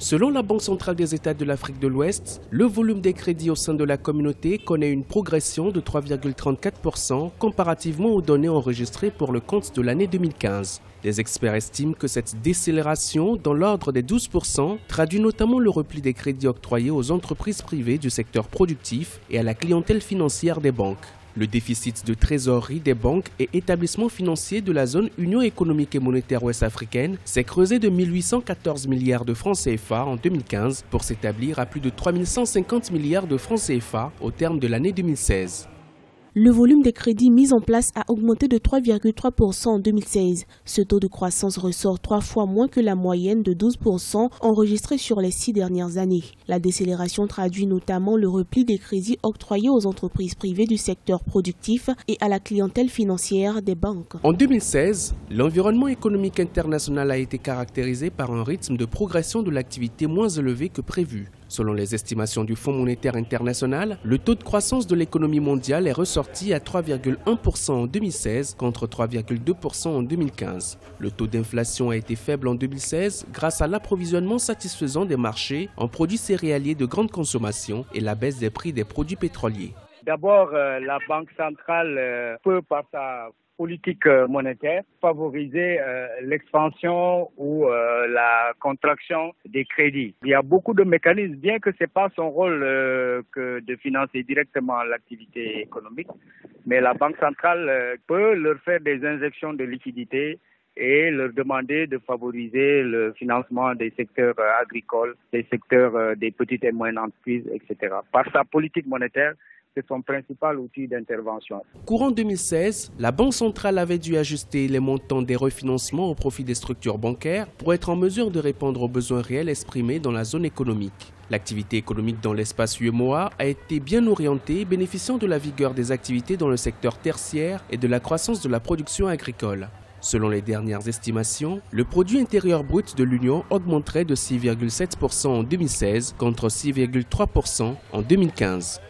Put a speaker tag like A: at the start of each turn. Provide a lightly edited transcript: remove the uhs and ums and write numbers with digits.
A: Selon la Banque centrale des États de l'Afrique de l'Ouest, le volume des crédits au sein de la communauté connaît une progression de 3,34% comparativement aux données enregistrées pour le compte de l'année 2015. Les experts estiment que cette décélération, dans l'ordre des 12%, traduit notamment le repli des crédits octroyés aux entreprises privées du secteur productif et à la clientèle financière des banques. Le déficit de trésorerie des banques et établissements financiers de la zone Union économique et monétaire ouest-africaine s'est creusé de 1814 milliards de francs CFA en 2015 pour s'établir à plus de 3150 milliards de francs CFA au terme de l'année 2016.
B: Le volume des crédits mis en place a augmenté de 3,3% en 2016. Ce taux de croissance ressort 3 fois moins que la moyenne de 12% enregistrée sur les 6 dernières années. La décélération traduit notamment le repli des crédits octroyés aux entreprises privées du secteur productif et à la clientèle financière des banques.
A: En 2016, l'environnement économique international a été caractérisé par un rythme de progression de l'activité moins élevé que prévu. Selon les estimations du Fonds monétaire international, le taux de croissance de l'économie mondiale est ressorti à 3,1% en 2016 contre 3,2% en 2015. Le taux d'inflation a été faible en 2016 grâce à l'approvisionnement satisfaisant des marchés en produits céréaliers de grande consommation et la baisse des prix des produits pétroliers.
C: D'abord, la Banque centrale peut, par sa politique monétaire, favoriser l'expansion ou la contraction des crédits. Il y a beaucoup de mécanismes, bien que ce n'est pas son rôle que de financer directement l'activité économique, mais la Banque centrale peut leur faire des injections de liquidités et leur demander de favoriser le financement des secteurs agricoles, des secteurs des petites et moyennes entreprises, etc. Par sa politique monétaire, c'est son principal outil d'intervention.
A: Courant 2016, la Banque centrale avait dû ajuster les montants des refinancements au profit des structures bancaires pour être en mesure de répondre aux besoins réels exprimés dans la zone économique. L'activité économique dans l'espace UEMOA a été bien orientée, bénéficiant de la vigueur des activités dans le secteur tertiaire et de la croissance de la production agricole. Selon les dernières estimations, le produit intérieur brut de l'Union augmenterait de 6,7% en 2016 contre 6,3% en 2015.